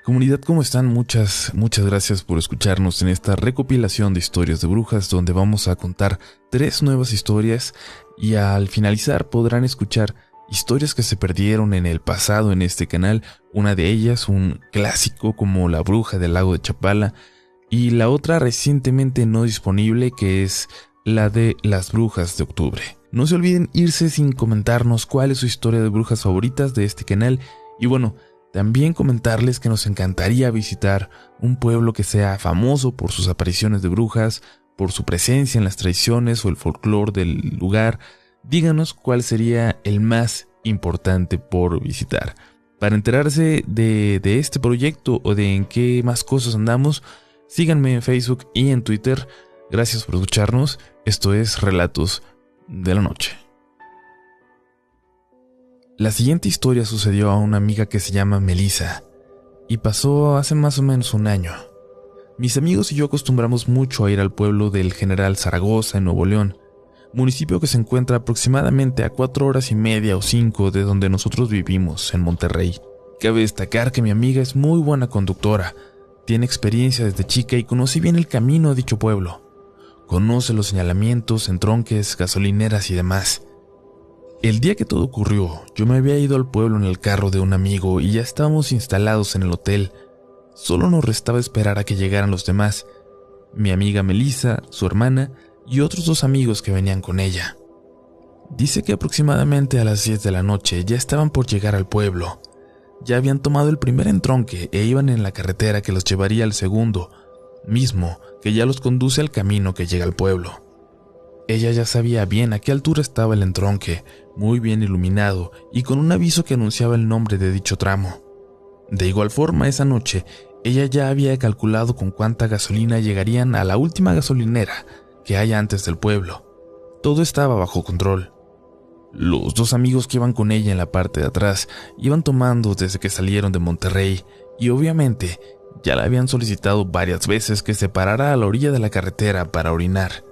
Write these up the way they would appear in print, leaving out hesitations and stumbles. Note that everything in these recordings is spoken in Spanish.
Comunidad, ¿cómo están? Muchas gracias por escucharnos en esta recopilación de historias de brujas, donde vamos a contar 3 nuevas historias y al finalizar podrán escuchar historias que se perdieron en el pasado en este canal. Una de ellas, un clásico como La Bruja del Lago de Chapala, y la otra recientemente no disponible, que es la de Las Brujas de Octubre. No se olviden irse sin comentarnos cuál es su historia de brujas favoritas de este canal. Y bueno, también comentarles que nos encantaría visitar un pueblo que sea famoso por sus apariciones de brujas, por su presencia en las tradiciones o el folclore del lugar. Díganos cuál sería el más importante por visitar. Para enterarse de este proyecto o de en qué más cosas andamos, síganme en Facebook y en Twitter. Gracias por escucharnos. Esto es Relatos de la Noche. La siguiente historia sucedió a una amiga que se llama Melissa y pasó hace más o menos un año. Mis amigos y yo acostumbramos mucho a ir al pueblo del General Zaragoza en Nuevo León, municipio que se encuentra aproximadamente a 4 horas y media o 5 de donde nosotros vivimos, en Monterrey. Cabe destacar que mi amiga es muy buena conductora, tiene experiencia desde chica y conoce bien el camino a dicho pueblo. Conoce los señalamientos, entronques, gasolineras y demás. El día que todo ocurrió, yo me había ido al pueblo en el carro de un amigo y ya estábamos instalados en el hotel. Solo nos restaba esperar a que llegaran los demás, mi amiga Melissa, su hermana y otros 2 amigos que venían con ella. Dice que aproximadamente a las 10 de la noche ya estaban por llegar al pueblo. Ya habían tomado el primer entronque e iban en la carretera que los llevaría al segundo, mismo que ya los conduce al camino que llega al pueblo. Ella ya sabía bien a qué altura estaba el entronque, muy bien iluminado y con un aviso que anunciaba el nombre de dicho tramo. De igual forma, esa noche, ella ya había calculado con cuánta gasolina llegarían a la última gasolinera que hay antes del pueblo. Todo estaba bajo control. Los 2 amigos que iban con ella en la parte de atrás iban tomando desde que salieron de Monterrey y obviamente ya le habían solicitado varias veces que se parara a la orilla de la carretera para orinar.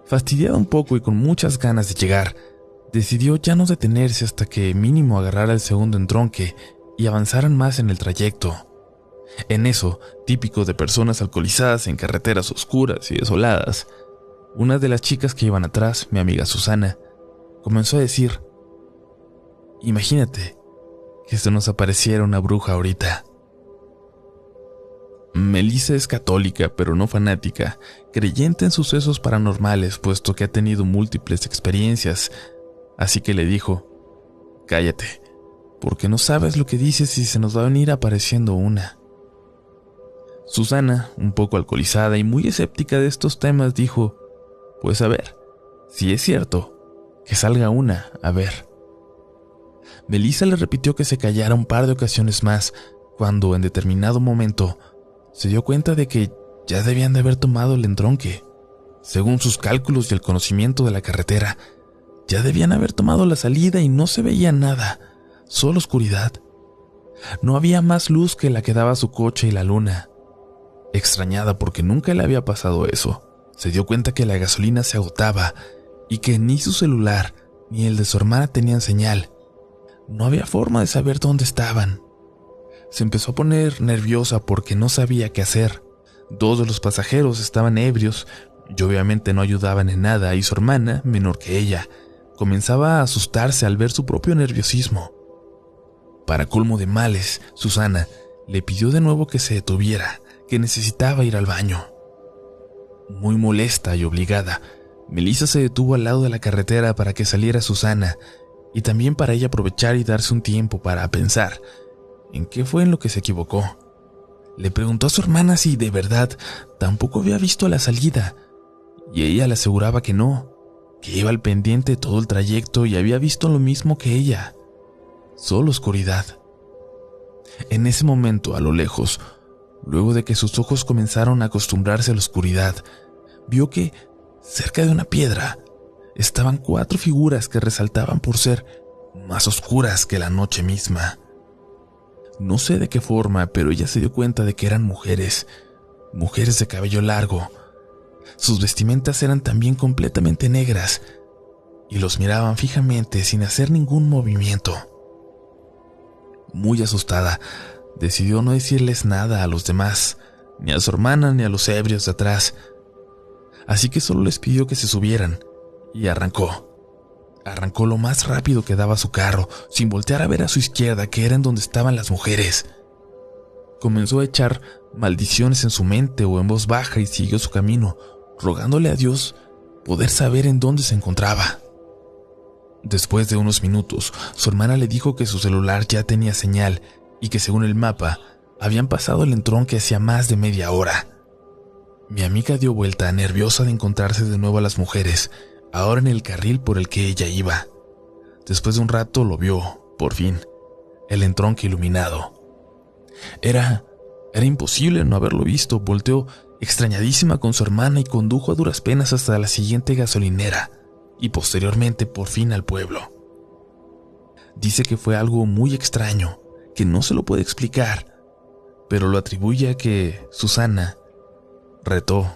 Fastidiada un poco y con muchas ganas de llegar, decidió ya no detenerse hasta que mínimo agarrara el segundo entronque y avanzaran más en el trayecto. En eso, típico de personas alcoholizadas en carreteras oscuras y desoladas, una de las chicas que iban atrás, mi amiga Susana, comenzó a decir: «Imagínate que se nos apareciera una bruja ahorita». Melissa es católica, pero no fanática, creyente en sucesos paranormales, puesto que ha tenido múltiples experiencias, así que le dijo: «Cállate, porque no sabes lo que dices y se nos va a venir apareciendo una». Susana, un poco alcoholizada y muy escéptica de estos temas, dijo: «Pues a ver, si es cierto, que salga una, a ver». Melissa le repitió que se callara un par de ocasiones más, cuando en determinado momento se dio cuenta de que ya debían de haber tomado el entronque. Según sus cálculos y el conocimiento de la carretera, ya debían haber tomado la salida y no se veía nada, solo oscuridad. No había más luz que la que daba su coche y la luna. Extrañada porque nunca le había pasado eso, se dio cuenta que la gasolina se agotaba y que ni su celular ni el de su hermana tenían señal. No había forma de saber dónde estaban. Se empezó a poner nerviosa porque no sabía qué hacer. 2 de los pasajeros estaban ebrios y obviamente no ayudaban en nada, y su hermana, menor que ella, comenzaba a asustarse al ver su propio nerviosismo. Para colmo de males, Susana le pidió de nuevo que se detuviera, que necesitaba ir al baño. Muy molesta y obligada, Melissa se detuvo al lado de la carretera para que saliera Susana y también para ella aprovechar y darse un tiempo para pensar en qué fue en lo que se equivocó. Le preguntó a su hermana si de verdad tampoco había visto la salida, y ella le aseguraba que no, que iba al pendiente todo el trayecto y había visto lo mismo que ella, solo oscuridad. En ese momento, a lo lejos, luego de que sus ojos comenzaron a acostumbrarse a la oscuridad, vio que cerca de una piedra estaban 4 figuras que resaltaban por ser más oscuras que la noche misma. No sé de qué forma, pero ella se dio cuenta de que eran mujeres de cabello largo. Sus vestimentas eran también completamente negras y los miraban fijamente sin hacer ningún movimiento. Muy asustada, decidió no decirles nada a los demás, ni a su hermana ni a los ebrios de atrás. Así que solo les pidió que se subieran y arrancó. Arrancó lo más rápido que daba su carro, sin voltear a ver a su izquierda, que era en donde estaban las mujeres. Comenzó a echar maldiciones en su mente o en voz baja y siguió su camino, rogándole a Dios poder saber en dónde se encontraba. Después de unos minutos, su hermana le dijo que su celular ya tenía señal y que según el mapa, habían pasado el entronque hacía más de media hora. Mi amiga dio vuelta, nerviosa de encontrarse de nuevo a las mujeres, ahora en el carril por el que ella iba. Después de un rato lo vio, por fin, el entronque iluminado. Era imposible no haberlo visto. Volteó extrañadísima con su hermana y condujo a duras penas hasta la siguiente gasolinera y posteriormente por fin al pueblo. Dice que fue algo muy extraño, que no se lo puede explicar, pero lo atribuye a que Susana retó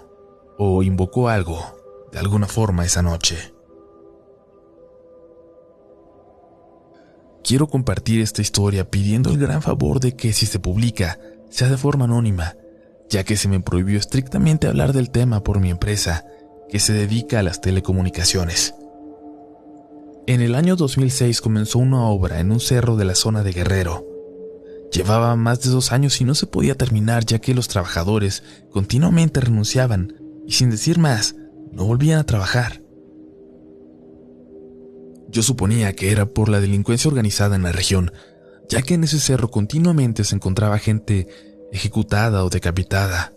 o invocó algo de alguna forma esa noche. Quiero compartir esta historia pidiendo el gran favor de que si se publica, sea de forma anónima, ya que se me prohibió estrictamente hablar del tema por mi empresa, que se dedica a las telecomunicaciones. En el año 2006 comenzó una obra en un cerro de la zona de Guerrero. Llevaba más de 2 años y no se podía terminar, ya que los trabajadores continuamente renunciaban y, sin decir más, no volvían a trabajar. Yo suponía que era por la delincuencia organizada en la región, ya que en ese cerro continuamente se encontraba gente ejecutada o decapitada.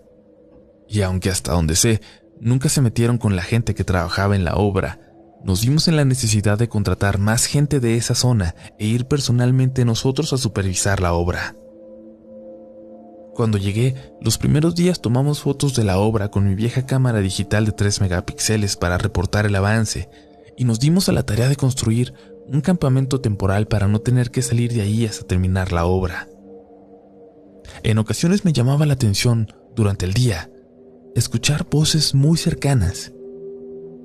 Y aunque hasta donde sé, nunca se metieron con la gente que trabajaba en la obra, nos vimos en la necesidad de contratar más gente de esa zona e ir personalmente nosotros a supervisar la obra. Cuando llegué, los primeros días tomamos fotos de la obra con mi vieja cámara digital de 3 megapíxeles para reportar el avance, y nos dimos a la tarea de construir un campamento temporal para no tener que salir de ahí hasta terminar la obra. En ocasiones me llamaba la atención, durante el día, escuchar voces muy cercanas,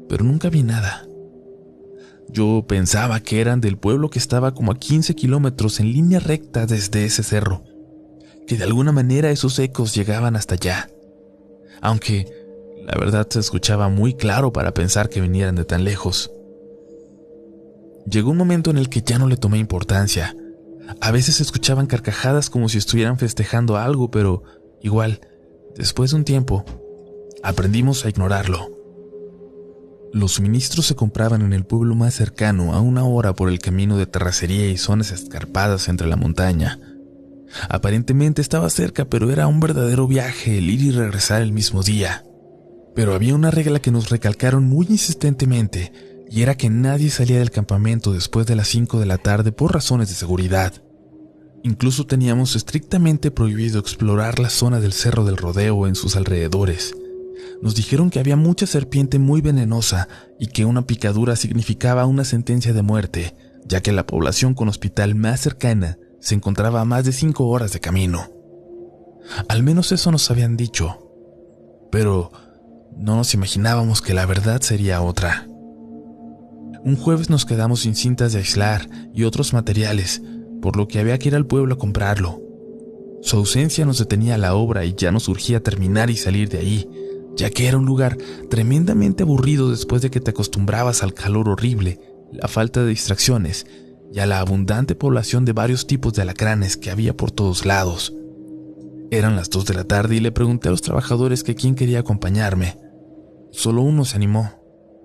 pero nunca vi nada. Yo pensaba que eran del pueblo que estaba como a 15 kilómetros en línea recta desde ese cerro, que de alguna manera esos ecos llegaban hasta allá, aunque la verdad se escuchaba muy claro para pensar que vinieran de tan lejos. Llegó un momento en el que ya no le tomé importancia. A veces se escuchaban carcajadas como si estuvieran festejando algo, pero igual, después de un tiempo, aprendimos a ignorarlo. Los suministros se compraban en el pueblo más cercano, a 1 hora por el camino de terracería y zonas escarpadas entre la montaña. Aparentemente estaba cerca, pero era un verdadero viaje el ir y regresar el mismo día. Pero había una regla que nos recalcaron muy insistentemente, y era que nadie salía del campamento después de las 5 de la tarde por razones de seguridad. Incluso teníamos estrictamente prohibido explorar la zona del Cerro del Rodeo en sus alrededores. Nos dijeron que había mucha serpiente muy venenosa y que una picadura significaba una sentencia de muerte, ya que la población con hospital más cercana se encontraba a más de 5 horas de camino. Al menos eso nos habían dicho, pero no nos imaginábamos que la verdad sería otra. Un jueves nos quedamos sin cintas de aislar y otros materiales, por lo que había que ir al pueblo a comprarlo. Su ausencia nos detenía la obra y ya nos urgía terminar y salir de ahí, ya que era un lugar tremendamente aburrido después de que te acostumbrabas al calor horrible, la falta de distracciones y a la abundante población de varios tipos de alacranes que había por todos lados. Eran las 2 de la tarde y le pregunté a los trabajadores que quién quería acompañarme. Solo uno se animó,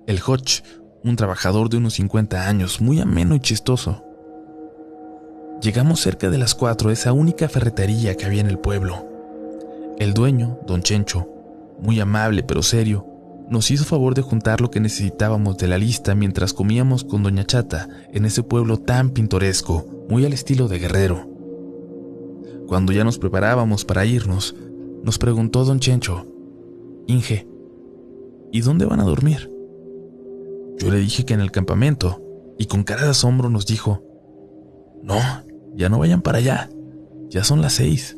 el Hodge, un trabajador de unos 50 años, muy ameno y chistoso. Llegamos cerca de las 4 a esa única ferretería que había en el pueblo. El dueño, don Chencho, muy amable pero serio, nos hizo favor de juntar lo que necesitábamos de la lista mientras comíamos con doña Chata en ese pueblo tan pintoresco, muy al estilo de Guerrero. Cuando ya nos preparábamos para irnos, nos preguntó don Chencho: «Inge, ¿y dónde van a dormir?». Yo le dije que en el campamento, y con cara de asombro nos dijo: «No, ya no vayan para allá, ya son las 6».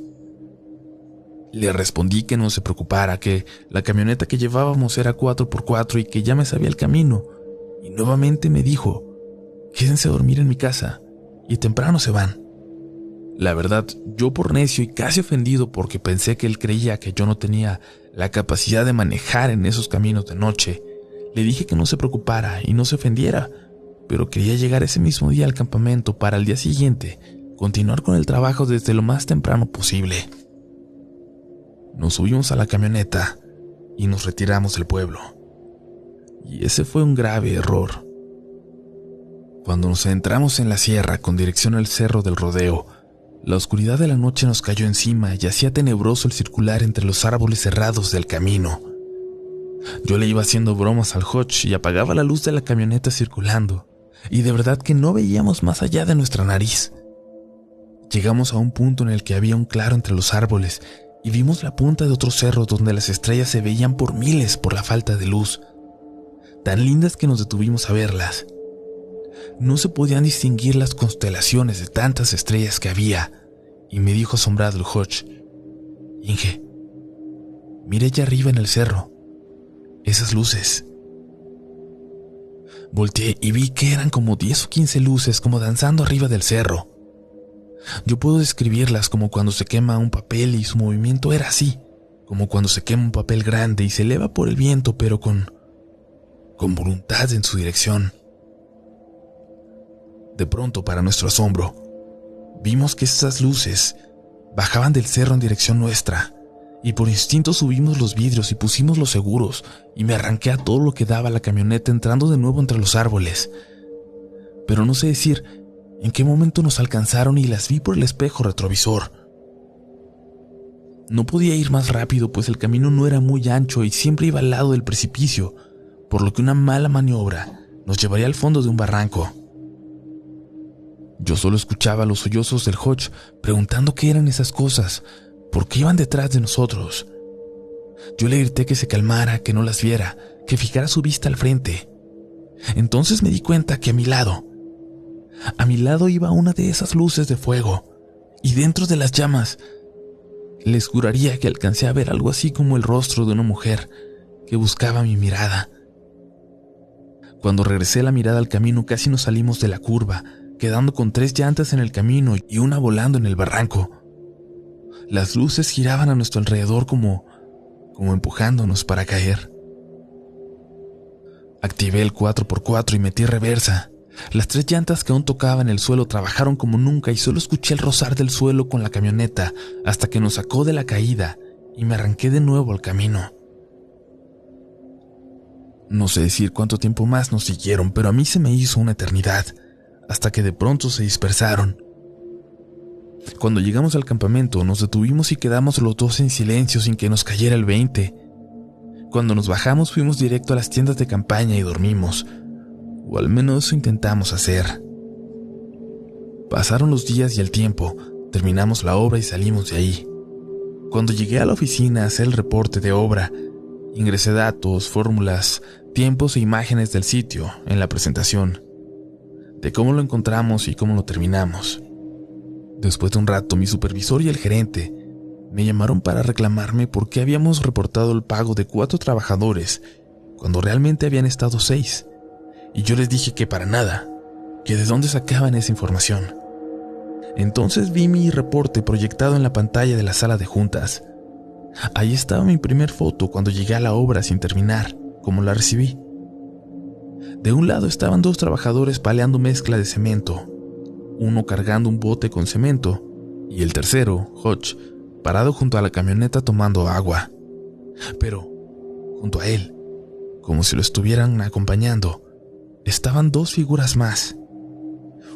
Le respondí que no se preocupara, que la camioneta que llevábamos era 4x4 y que ya me sabía el camino, y nuevamente me dijo: «Quédense a dormir en mi casa, y temprano se van». La verdad, yo por necio y casi ofendido porque pensé que él creía que yo no tenía la capacidad de manejar en esos caminos de noche, le dije que no se preocupara y no se ofendiera, pero quería llegar ese mismo día al campamento para al día siguiente continuar con el trabajo desde lo más temprano posible. Nos subimos a la camioneta y nos retiramos del pueblo. Y ese fue un grave error. Cuando nos adentramos en la sierra con dirección al cerro del Rodeo, la oscuridad de la noche nos cayó encima y hacía tenebroso el circular entre los árboles cerrados del camino. Yo le iba haciendo bromas al Hodge y apagaba la luz de la camioneta circulando, y de verdad que no veíamos más allá de nuestra nariz. Llegamos a un punto en el que había un claro entre los árboles y vimos la punta de otro cerro donde las estrellas se veían por miles por la falta de luz, tan lindas que nos detuvimos a verlas. No se podían distinguir las constelaciones de tantas estrellas que había, y me dijo asombrado el Hodge: Inge, mira allá arriba en el cerro, esas luces. Volteé y vi que eran como 10 o 15 luces como danzando arriba del cerro. Yo puedo describirlas como cuando se quema un papel y su movimiento era así, como cuando se quema un papel grande y se eleva por el viento pero con voluntad en su dirección. De pronto, para nuestro asombro, vimos que esas luces bajaban del cerro en dirección nuestra, y por instinto subimos los vidrios y pusimos los seguros, y me arranqué a todo lo que daba la camioneta entrando de nuevo entre los árboles. Pero no sé decir en qué momento nos alcanzaron y las vi por el espejo retrovisor. No podía ir más rápido, pues el camino no era muy ancho y siempre iba al lado del precipicio, por lo que una mala maniobra nos llevaría al fondo de un barranco. Yo solo escuchaba los sollozos del Hodge preguntando qué eran esas cosas, por qué iban detrás de nosotros. Yo le grité que se calmara, que no las viera, que fijara su vista al frente. Entonces me di cuenta que a mi lado iba una de esas luces de fuego, y dentro de las llamas les juraría que alcancé a ver algo así como el rostro de una mujer que buscaba mi mirada. Cuando regresé la mirada al camino, casi nos salimos de la curva, quedando con 3 llantas en el camino y una volando en el barranco. Las luces giraban a nuestro alrededor como empujándonos para caer. Activé el 4x4 y metí reversa. Las 3 llantas que aún tocaban el suelo trabajaron como nunca y solo escuché el rozar del suelo con la camioneta hasta que nos sacó de la caída y me arranqué de nuevo al camino. No sé decir cuánto tiempo más nos siguieron, pero a mí se me hizo una eternidad, hasta que de pronto se dispersaron. Cuando llegamos al campamento, nos detuvimos y quedamos los dos en silencio sin que nos cayera el 20. Cuando nos bajamos, fuimos directo a las tiendas de campaña y dormimos, o al menos eso intentamos hacer. Pasaron los días y el tiempo, terminamos la obra y salimos de ahí. Cuando llegué a la oficina a hacer el reporte de obra, ingresé datos, fórmulas, tiempos e imágenes del sitio en la presentación, de cómo lo encontramos y cómo lo terminamos. Después de un rato, mi supervisor y el gerente me llamaron para reclamarme por qué habíamos reportado el pago de 4 trabajadores cuando realmente habían estado 6, y yo les dije que para nada, que de dónde sacaban esa información. Entonces vi mi reporte proyectado en la pantalla de la sala de juntas. Ahí estaba mi primer foto cuando llegué a la obra sin terminar, como la recibí. De un lado estaban 2 trabajadores paleando mezcla de cemento, uno cargando un bote con cemento y el tercero, Hodge, parado junto a la camioneta tomando agua. Pero, junto a él, como si lo estuvieran acompañando, estaban 2 figuras más.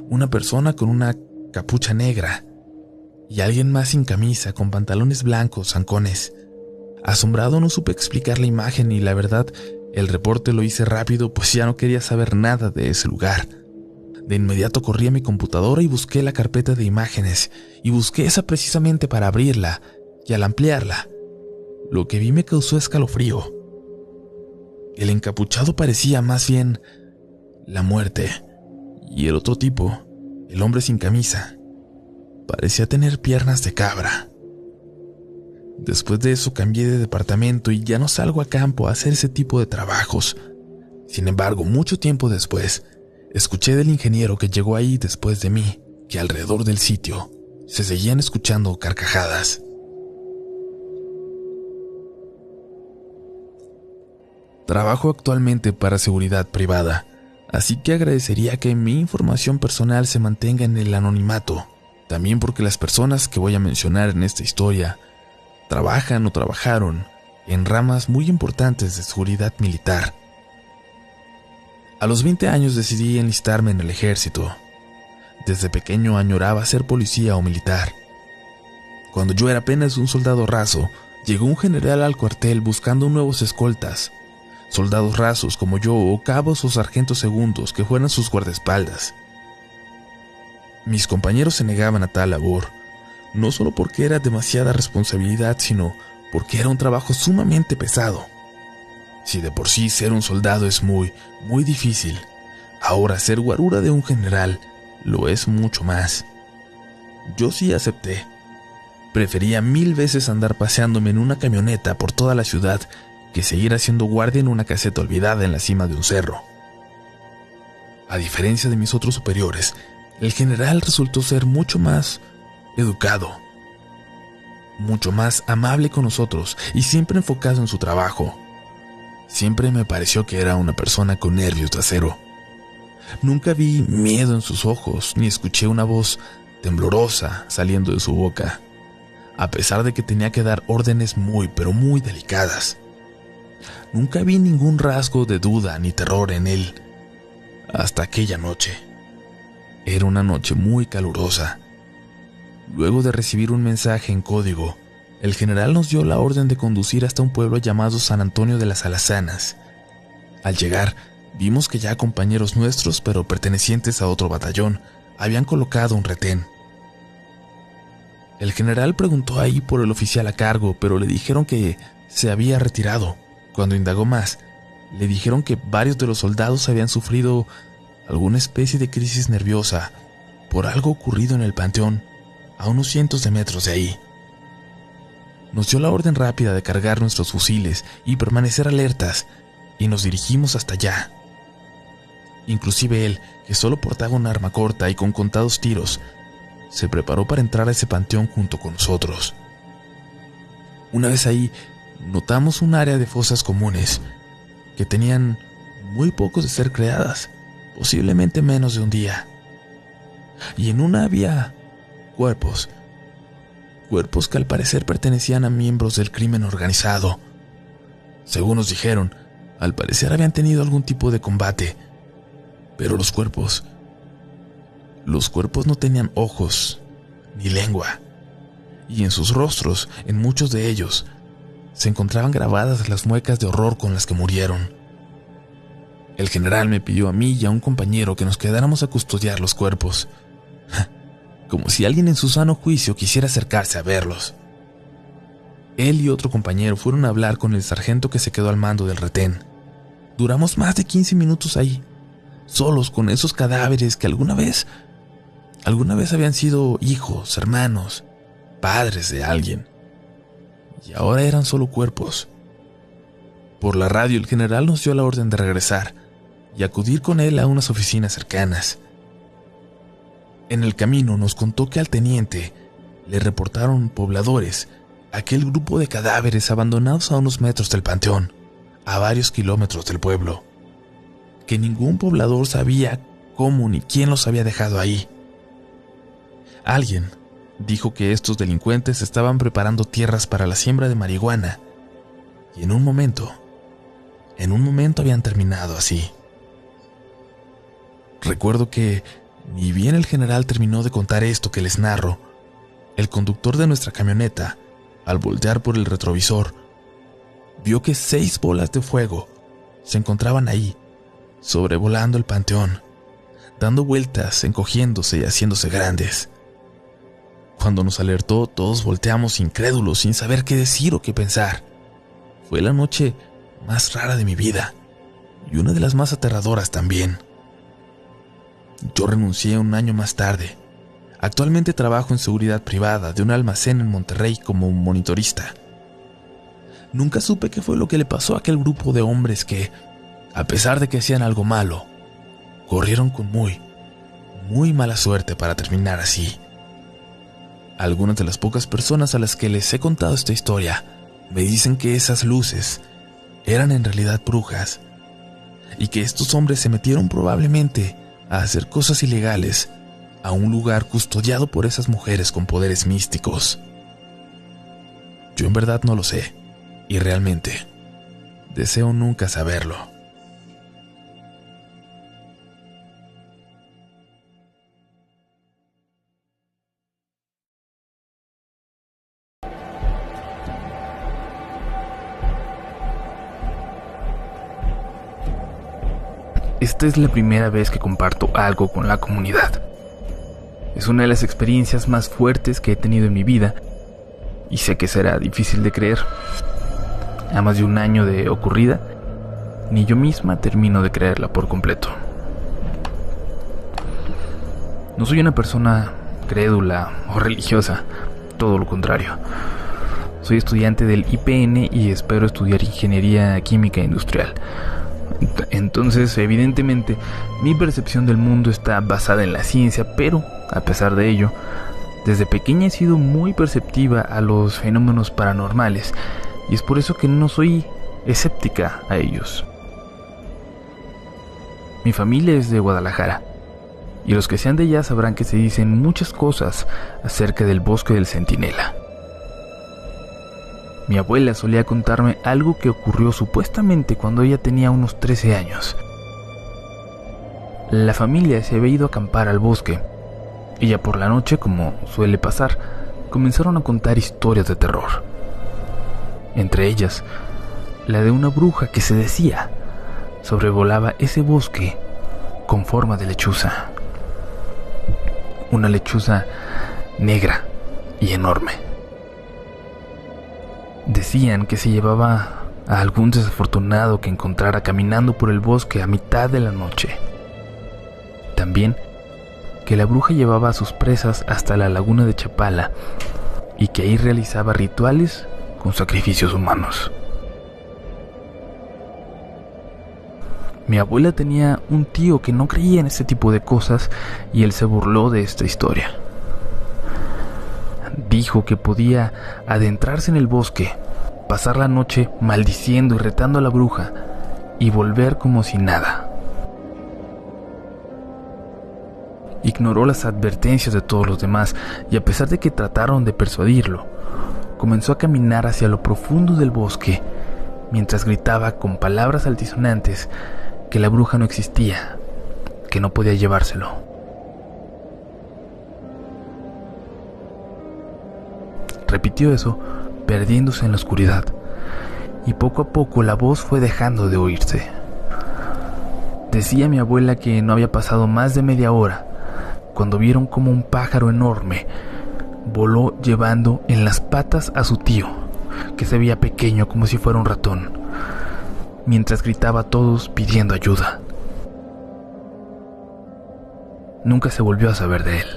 Una persona con una capucha negra y alguien más sin camisa, con pantalones blancos, zancones. Asombrado no supe explicar la imagen y la verdad, el reporte lo hice rápido pues ya no quería saber nada de ese lugar. De inmediato corrí a mi computadora y busqué la carpeta de imágenes, y busqué esa precisamente para abrirla, y al ampliarla, lo que vi me causó escalofrío. El encapuchado parecía más bien la muerte, y el otro tipo, el hombre sin camisa, parecía tener piernas de cabra. Después de eso cambié de departamento y ya no salgo a campo a hacer ese tipo de trabajos. Sin embargo, mucho tiempo después, escuché del ingeniero que llegó ahí después de mí que alrededor del sitio se seguían escuchando carcajadas. Trabajo actualmente para seguridad privada, así que agradecería que mi información personal se mantenga en el anonimato, también porque las personas que voy a mencionar en esta historia trabajan o trabajaron en ramas muy importantes de seguridad militar. A los 20 años decidí enlistarme en el ejército. Desde pequeño añoraba ser policía o militar. Cuando yo era apenas un soldado raso, llegó un general al cuartel buscando nuevos escoltas, soldados rasos como yo o cabos o sargentos segundos que fueran sus guardaespaldas. Mis compañeros se negaban a tal labor, no solo porque era demasiada responsabilidad, sino porque era un trabajo sumamente pesado. Si de por sí ser un soldado es muy difícil, ahora ser guarura de un general lo es mucho más. Yo sí acepté. Prefería 1000 veces andar paseándome en una camioneta por toda la ciudad que seguir haciendo guardia en una caseta olvidada en la cima de un cerro. A diferencia de mis otros superiores, el general resultó ser mucho más educado, mucho más amable con nosotros y siempre enfocado en su trabajo. Siempre me pareció que era una persona con nervios de acero. Nunca vi miedo en sus ojos, ni escuché una voz temblorosa saliendo de su boca, a pesar de que tenía que dar órdenes pero muy delicadas. Nunca vi ningún rasgo de duda ni terror en él, hasta aquella noche. Era una noche muy calurosa. Luego de recibir un mensaje en código, el general nos dio la orden de conducir hasta un pueblo llamado San Antonio de las Alazanas. Al llegar, vimos que ya compañeros nuestros, pero pertenecientes a otro batallón, habían colocado un retén. El general preguntó ahí por el oficial a cargo, pero le dijeron que se había retirado. Cuando indagó más, le dijeron que varios de los soldados habían sufrido alguna especie de crisis nerviosa por algo ocurrido en el panteón, a unos cientos de metros de ahí. Nos dio la orden rápida de cargar nuestros fusiles y permanecer alertas, y nos dirigimos hasta allá. Inclusive él, que solo portaba un arma corta y con contados tiros, se preparó para entrar a ese panteón junto con nosotros. Una vez ahí, notamos un área de fosas comunes que tenían muy pocos de ser creadas, posiblemente menos de un día. Y en una había cuerpos que al parecer pertenecían a miembros del crimen organizado. Según nos dijeron, al parecer habían tenido algún tipo de combate, pero los cuerpos no tenían ojos ni lengua, y en sus rostros, en muchos de ellos, se encontraban grabadas las muecas de horror con las que murieron. El general me pidió a mí y a un compañero que nos quedáramos a custodiar los cuerpos, como si alguien en su sano juicio quisiera acercarse a verlos. Él y otro compañero fueron a hablar con el sargento que se quedó al mando del retén. Duramos más de 15 minutos ahí, solos con esos cadáveres que alguna vez habían sido hijos, hermanos, padres de alguien, y ahora eran solo cuerpos. Por la radio el general nos dio la orden de regresar y acudir con él a unas oficinas cercanas. En el camino nos contó que al teniente le reportaron pobladores aquel grupo de cadáveres abandonados a unos metros del panteón, a varios kilómetros del pueblo, que ningún poblador sabía cómo ni quién los había dejado ahí. Alguien dijo que estos delincuentes estaban preparando tierras para la siembra de marihuana, y en un momento habían terminado así. Recuerdo que, ni bien el general terminó de contar esto que les narro, el conductor de nuestra camioneta, al voltear por el retrovisor, vio que 6 bolas de fuego se encontraban ahí, sobrevolando el panteón, dando vueltas, encogiéndose y haciéndose grandes. Cuando nos alertó, todos volteamos incrédulos, sin saber qué decir o qué pensar. Fue la noche más rara de mi vida, y una de las más aterradoras también. Yo renuncié un año más tarde. Actualmente trabajo en seguridad privada de un almacén en Monterrey como monitorista. Nunca supe qué fue lo que le pasó a aquel grupo de hombres que, a pesar de que hacían algo malo, corrieron con muy mala suerte para terminar así. Algunas de las pocas personas a las que les he contado esta historia me dicen que esas luces eran en realidad brujas y que estos hombres se metieron probablemente a hacer cosas ilegales a un lugar custodiado por esas mujeres con poderes místicos. Yo en verdad no lo sé, y realmente deseo nunca saberlo. Esta es la primera vez que comparto algo con la comunidad. Es una de las experiencias más fuertes que he tenido en mi vida y sé que será difícil de creer. A más de un año de ocurrida, ni yo misma termino de creerla por completo. No soy una persona crédula o religiosa, todo lo contrario. Soy estudiante del IPN y espero estudiar Ingeniería Química Industrial. Entonces, evidentemente, mi percepción del mundo está basada en la ciencia, pero, a pesar de ello, desde pequeña he sido muy perceptiva a los fenómenos paranormales, y es por eso que no soy escéptica a ellos. Mi familia es de Guadalajara, y los que sean de allá sabrán que se dicen muchas cosas acerca del bosque del Centinela. Mi abuela solía contarme algo que ocurrió supuestamente cuando ella tenía unos 13 años. La familia se había ido a acampar al bosque, y ya por la noche, como suele pasar, comenzaron a contar historias de terror. Entre ellas, la de una bruja que se decía sobrevolaba ese bosque con forma de lechuza. Una lechuza negra y enorme. Decían que se llevaba a algún desafortunado que encontrara caminando por el bosque a mitad de la noche. También que la bruja llevaba a sus presas hasta la laguna de Chapala y que ahí realizaba rituales con sacrificios humanos. Mi abuela tenía un tío que no creía en este tipo de cosas y él se burló de esta historia. Dijo que podía adentrarse en el bosque, pasar la noche maldiciendo y retando a la bruja y volver como si nada. Ignoró las advertencias de todos los demás y a pesar de que trataron de persuadirlo, comenzó a caminar hacia lo profundo del bosque mientras gritaba con palabras altisonantes que la bruja no existía, que no podía llevárselo. Repitió eso, perdiéndose en la oscuridad, y poco a poco la voz fue dejando de oírse. Decía mi abuela que no había pasado más de media hora cuando vieron como un pájaro enorme voló llevando en las patas a su tío, que se veía pequeño como si fuera un ratón, mientras gritaba a todos pidiendo ayuda. Nunca se volvió a saber de él.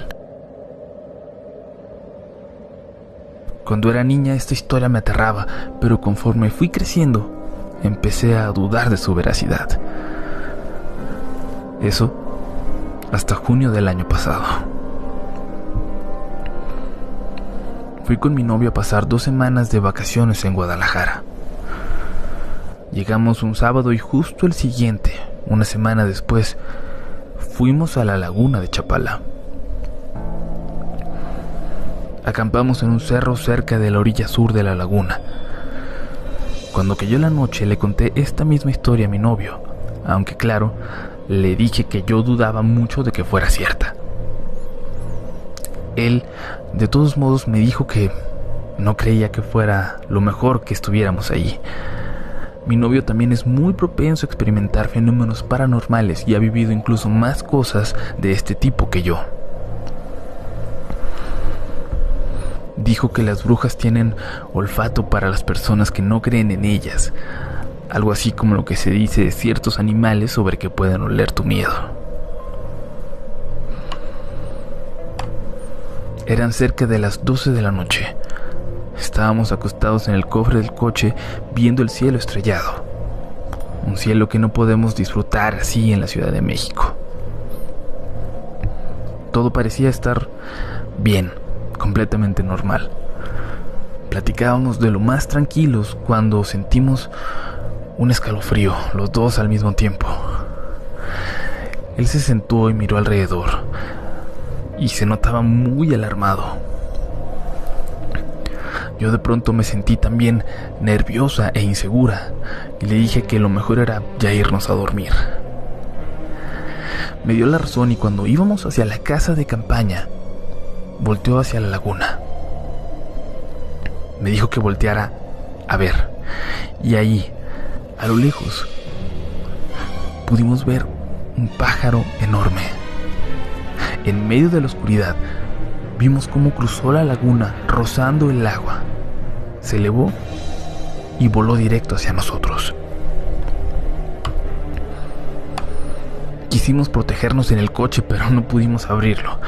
Cuando era niña esta historia me aterraba, pero conforme fui creciendo, empecé a dudar de su veracidad. Eso hasta junio del año pasado. Fui con mi novio a pasar 2 semanas de vacaciones en Guadalajara. Llegamos un sábado y justo el siguiente, una semana después, fuimos a la laguna de Chapala. Acampamos en un cerro cerca de la orilla sur de la laguna. Cuando cayó la noche le conté esta misma historia a mi novio, aunque claro, le dije que yo dudaba mucho de que fuera cierta. Él, de todos modos, me dijo que no creía que fuera lo mejor que estuviéramos ahí. Mi novio también es muy propenso a experimentar fenómenos paranormales y ha vivido incluso más cosas de este tipo que yo. Dijo que las brujas tienen olfato para las personas que no creen en ellas, algo así como lo que se dice de ciertos animales sobre que pueden oler tu miedo. Eran cerca de las 12 de la noche. Estábamos acostados en el cofre del coche viendo el cielo estrellado, un cielo que no podemos disfrutar así en la Ciudad de México. Todo parecía estar bien, completamente normal. Platicábamos de lo más tranquilos cuando sentimos un escalofrío, los dos al mismo tiempo. Él se sentó y miró alrededor y se notaba muy alarmado. Yo de pronto me sentí también nerviosa e insegura y le dije que lo mejor era ya irnos a dormir. Me dio la razón y cuando íbamos hacia la casa de campaña, volteó hacia la laguna. Me dijo que volteara a ver, y ahí, a lo lejos, pudimos ver un pájaro enorme. En medio de la oscuridad, vimos cómo cruzó la laguna rozando el agua. Se elevó y voló directo hacia nosotros. Quisimos protegernos en el coche, pero no pudimos abrirlo.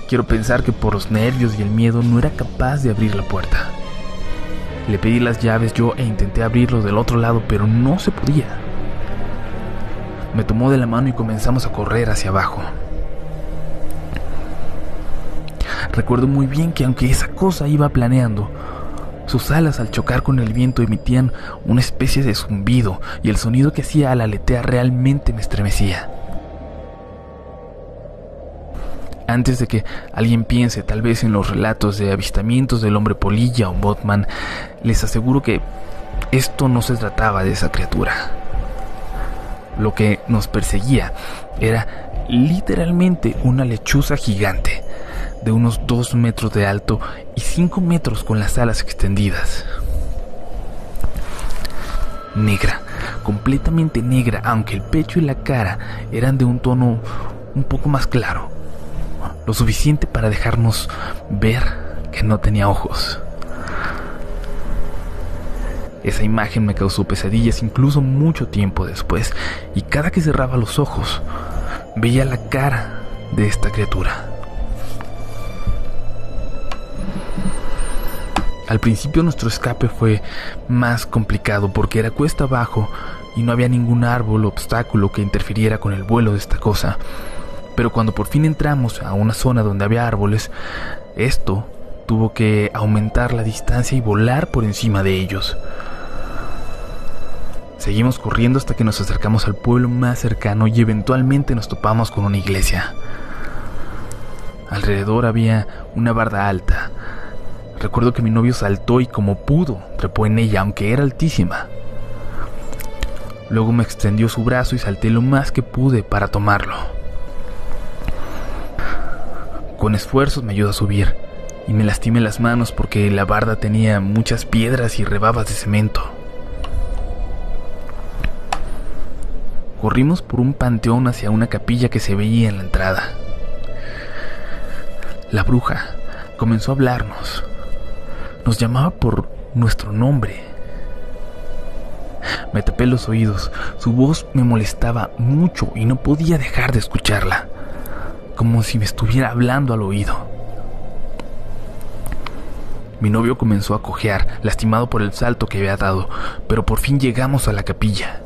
Quiero pensar que por los nervios y el miedo no era capaz de abrir la puerta. Le pedí las llaves yo e intenté abrirlo del otro lado, pero no se podía. Me tomó de la mano y comenzamos a correr hacia abajo. Recuerdo muy bien que aunque esa cosa iba planeando, sus alas al chocar con el viento emitían una especie de zumbido y el sonido que hacía al aletear realmente me estremecía. Antes de que alguien piense tal vez en los relatos de avistamientos del hombre polilla o Mothman, les aseguro que esto no se trataba de esa criatura. Lo que nos perseguía era literalmente una lechuza gigante de unos 2 metros de alto y 5 metros con las alas extendidas. Negra, completamente negra, aunque el pecho y la cara eran de un tono un poco más claro, lo suficiente para dejarnos ver que no tenía ojos. Esa imagen me causó pesadillas incluso mucho tiempo después, y cada que cerraba los ojos veía la cara de esta criatura. Al principio nuestro escape fue más complicado porque era cuesta abajo y no había ningún árbol o obstáculo que interfiriera con el vuelo de esta cosa. Pero cuando por fin entramos a una zona donde había árboles, esto tuvo que aumentar la distancia y volar por encima de ellos. Seguimos corriendo hasta que nos acercamos al pueblo más cercano y eventualmente nos topamos con una iglesia. Alrededor había una barda alta. Recuerdo que mi novio saltó y como pudo trepó en ella, aunque era altísima. Luego me extendió su brazo y salté lo más que pude para tomarlo. Con esfuerzos me ayudó a subir y me lastimé las manos porque la barda tenía muchas piedras y rebabas de cemento. Corrimos por un panteón hacia una capilla que se veía en la entrada. La bruja comenzó a hablarnos. Nos llamaba por nuestro nombre. Me tapé los oídos. Su voz me molestaba mucho y no podía dejar de escucharla, como si me estuviera hablando al oído. Mi novio comenzó a cojear, lastimado por el salto que había dado, pero por fin llegamos a la capilla.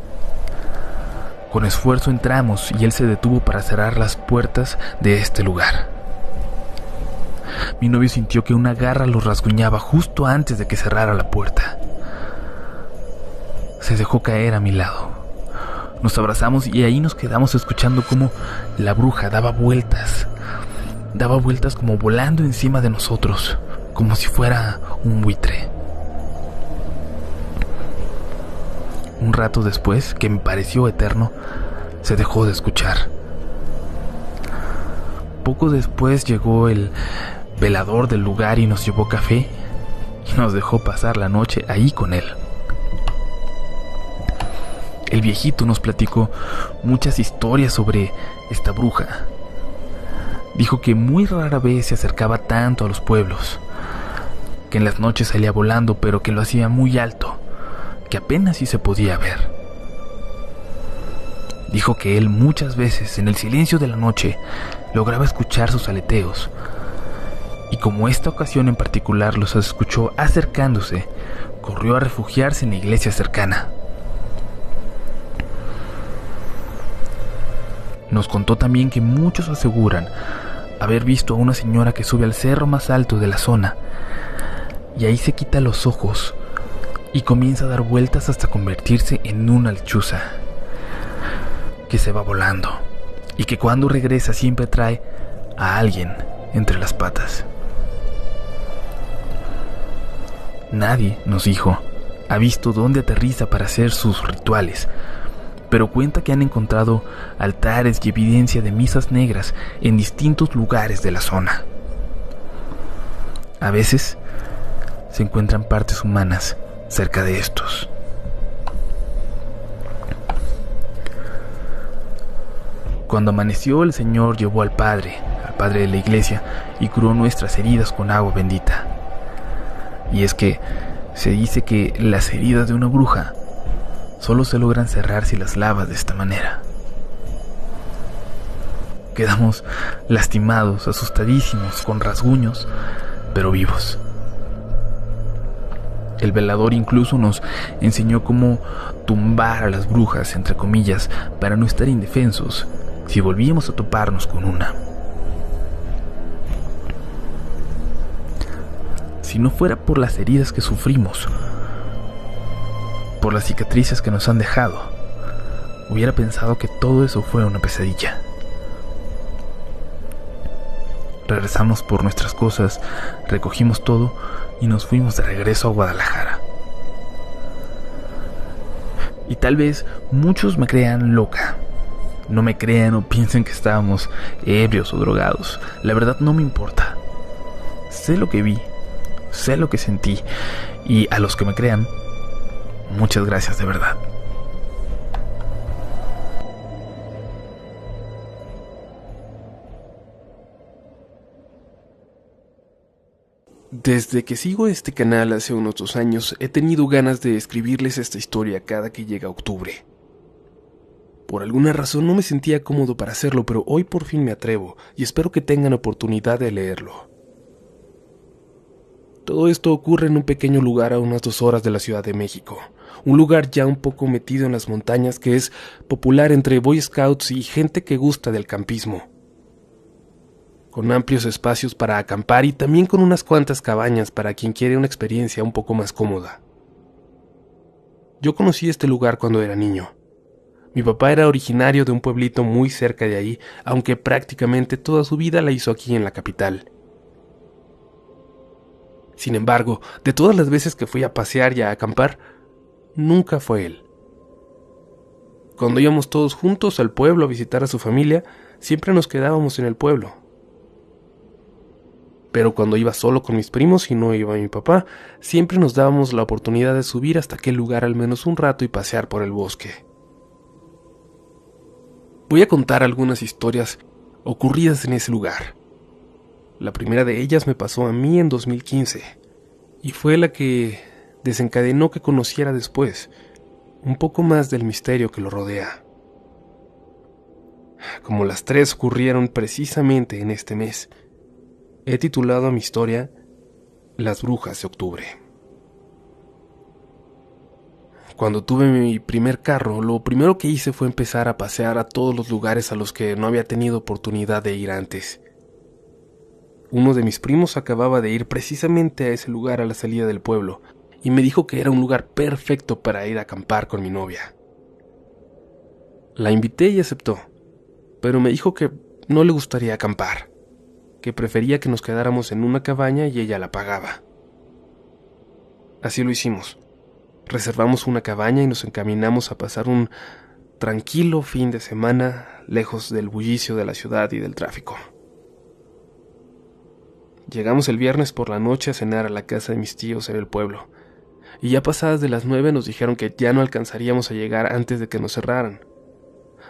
Con esfuerzo entramos y él se detuvo para cerrar las puertas de este lugar. Mi novio sintió que una garra lo rasguñaba justo antes de que cerrara la puerta. Se dejó caer a mi lado. Nos abrazamos y ahí nos quedamos escuchando cómo la bruja daba vueltas como volando encima de nosotros, como si fuera un buitre. Un rato después, que me pareció eterno, se dejó de escuchar. Poco después llegó el velador del lugar y nos llevó café y nos dejó pasar la noche ahí con él. El viejito nos platicó muchas historias sobre esta bruja. Dijo que muy rara vez se acercaba tanto a los pueblos, que en las noches salía volando, pero que lo hacía muy alto, que apenas sí se podía ver. Dijo que él muchas veces, en el silencio de la noche, lograba escuchar sus aleteos, y como esta ocasión en particular los escuchó acercándose, corrió a refugiarse en la iglesia cercana. Nos contó también que muchos aseguran haber visto a una señora que sube al cerro más alto de la zona y ahí se quita los ojos y comienza a dar vueltas hasta convertirse en una lechuza que se va volando y que cuando regresa siempre trae a alguien entre las patas. Nadie, nos dijo, ha visto dónde aterriza para hacer sus rituales, pero cuenta que han encontrado altares y evidencia de misas negras en distintos lugares de la zona. A veces se encuentran partes humanas cerca de estos. Cuando amaneció, el Señor llevó al padre de la iglesia, y curó nuestras heridas con agua bendita. Y es que se dice que las heridas de una bruja solo se logran cerrar si las lavas de esta manera. Quedamos lastimados, asustadísimos, con rasguños, pero vivos. El velador incluso nos enseñó cómo tumbar a las brujas, entre comillas, para no estar indefensos si volvíamos a toparnos con una. Si no fuera por las heridas que sufrimos, por las cicatrices que nos han dejado, hubiera pensado que todo eso fue una pesadilla. Regresamos por nuestras cosas, recogimos todo y nos fuimos de regreso a Guadalajara. Y tal vez muchos me crean loca. No me crean o piensen que estábamos ebrios o drogados. La verdad no me importa. Sé lo que vi, sé lo que sentí, y a los que me crean, muchas gracias de verdad. Desde que sigo este canal hace unos 2 años, he tenido ganas de escribirles esta historia cada que llega octubre. Por alguna razón no me sentía cómodo para hacerlo, pero hoy por fin me atrevo y espero que tengan oportunidad de leerlo. Todo esto ocurre en un pequeño lugar a unas 2 horas de la Ciudad de México, un lugar ya un poco metido en las montañas que es popular entre Boy Scouts y gente que gusta del campismo, con amplios espacios para acampar y también con unas cuantas cabañas para quien quiere una experiencia un poco más cómoda. Yo conocí este lugar cuando era niño. Mi papá era originario de un pueblito muy cerca de ahí, aunque prácticamente toda su vida la hizo aquí en la capital. Sin embargo, de todas las veces que fui a pasear y a acampar, nunca fue él. Cuando íbamos todos juntos al pueblo a visitar a su familia, siempre nos quedábamos en el pueblo. Pero cuando iba solo con mis primos y no iba mi papá, siempre nos dábamos la oportunidad de subir hasta aquel lugar al menos un rato y pasear por el bosque. Voy a contar algunas historias ocurridas en ese lugar. La primera de ellas me pasó a mí en 2015, y fue la que desencadenó que conociera después un poco más del misterio que lo rodea. Como las 3 ocurrieron precisamente en este mes, he titulado a mi historia Las brujas de octubre. Cuando tuve mi primer carro, lo primero que hice fue empezar a pasear a todos los lugares a los que no había tenido oportunidad de ir antes. Uno de mis primos acababa de ir precisamente a ese lugar a la salida del pueblo y me dijo que era un lugar perfecto para ir a acampar con mi novia. La invité y aceptó, pero me dijo que no le gustaría acampar, que prefería que nos quedáramos en una cabaña y ella la pagaba. Así lo hicimos. Reservamos una cabaña y nos encaminamos a pasar un tranquilo fin de semana lejos del bullicio de la ciudad y del tráfico. Llegamos el viernes por la noche a cenar a la casa de mis tíos en el pueblo, y ya pasadas de las 9 nos dijeron que ya no alcanzaríamos a llegar antes de que nos cerraran.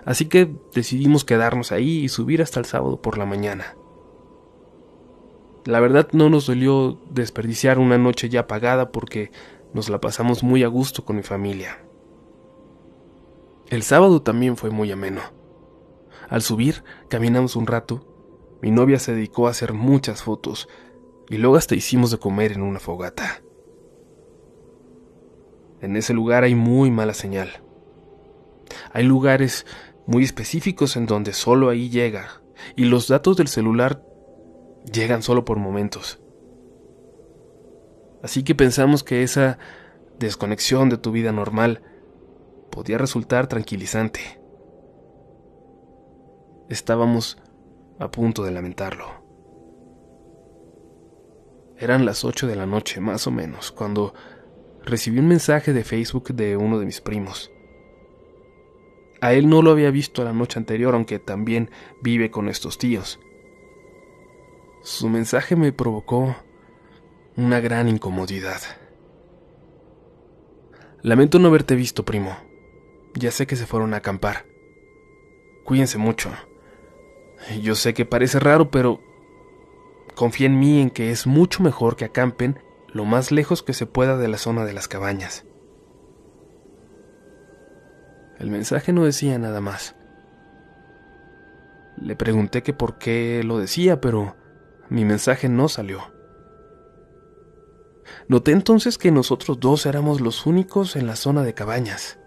Así que decidimos quedarnos ahí y subir hasta el sábado por la mañana. La verdad no nos dolió desperdiciar una noche ya pagada porque nos la pasamos muy a gusto con mi familia. El sábado también fue muy ameno. Al subir, caminamos un rato. Mi novia se dedicó a hacer muchas fotos y luego hasta hicimos de comer en una fogata. En ese lugar hay muy mala señal. Hay lugares muy específicos en donde solo ahí llega y los datos del celular llegan solo por momentos. Así que pensamos que esa desconexión de tu vida normal podía resultar tranquilizante. Estábamos a punto de lamentarlo. Eran las 8 de la noche, más o menos, cuando recibí un mensaje de Facebook de uno de mis primos. A él no lo había visto la noche anterior, aunque también vive con estos tíos. Su mensaje me provocó una gran incomodidad. Lamento no haberte visto, primo. Ya sé que se fueron a acampar. Cuídense mucho. Yo sé que parece raro, pero confía en mí en que es mucho mejor que acampen lo más lejos que se pueda de la zona de las cabañas. El mensaje no decía nada más. Le pregunté que por qué lo decía, pero mi mensaje no salió. Noté entonces que nosotros dos éramos los únicos en la zona de cabañas.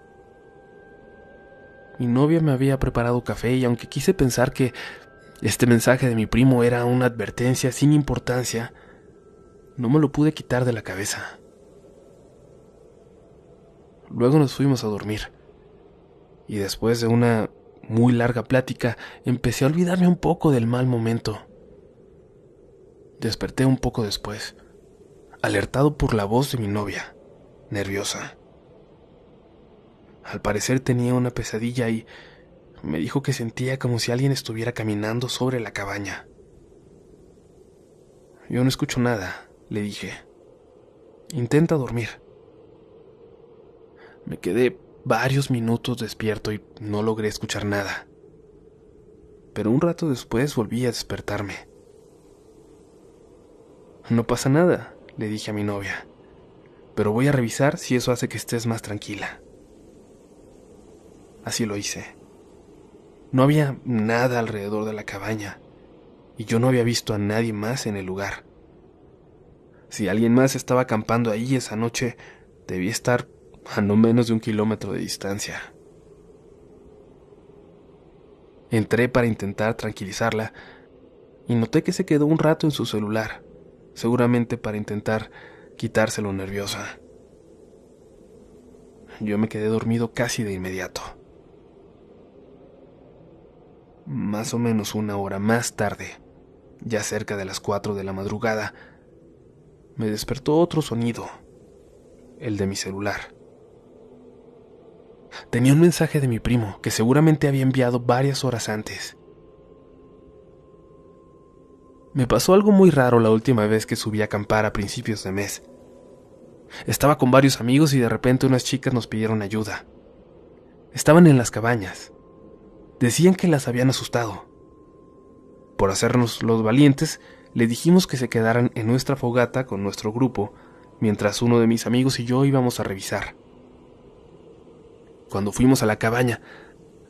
Mi novia me había preparado café y aunque quise pensar que este mensaje de mi primo era una advertencia sin importancia, no me lo pude quitar de la cabeza. Luego nos fuimos a dormir. Y después de una muy larga plática, empecé a olvidarme un poco del mal momento. Desperté un poco después, alertado por la voz de mi novia, nerviosa. Al parecer tenía una pesadilla y me dijo que sentía como si alguien estuviera caminando sobre la cabaña. Yo no escucho nada, le dije. Intenta dormir. Me quedé varios minutos despierto y no logré escuchar nada. Pero un rato después volví a despertarme. No pasa nada, le dije a mi novia, pero voy a revisar si eso hace que estés más tranquila. Así lo hice. No había nada alrededor de la cabaña y yo no había visto a nadie más en el lugar. Si alguien más estaba acampando ahí esa noche, debía estar a no menos de 1 kilómetro de distancia. Entré para intentar tranquilizarla y noté que se quedó un rato en su celular, seguramente para intentar quitárselo nerviosa. Yo me quedé dormido casi de inmediato. Más o menos 1 hora más tarde, ya cerca de las 4 de la madrugada, me despertó otro sonido, el de mi celular. Tenía un mensaje de mi primo que seguramente había enviado varias horas antes. Me pasó algo muy raro la última vez que subí a acampar a principios de mes. Estaba con varios amigos y de repente unas chicas nos pidieron ayuda. Estaban en las cabañas. Decían que las habían asustado. Por hacernos los valientes, le dijimos que se quedaran en nuestra fogata con nuestro grupo, mientras uno de mis amigos y yo íbamos a revisar. Cuando fuimos a la cabaña,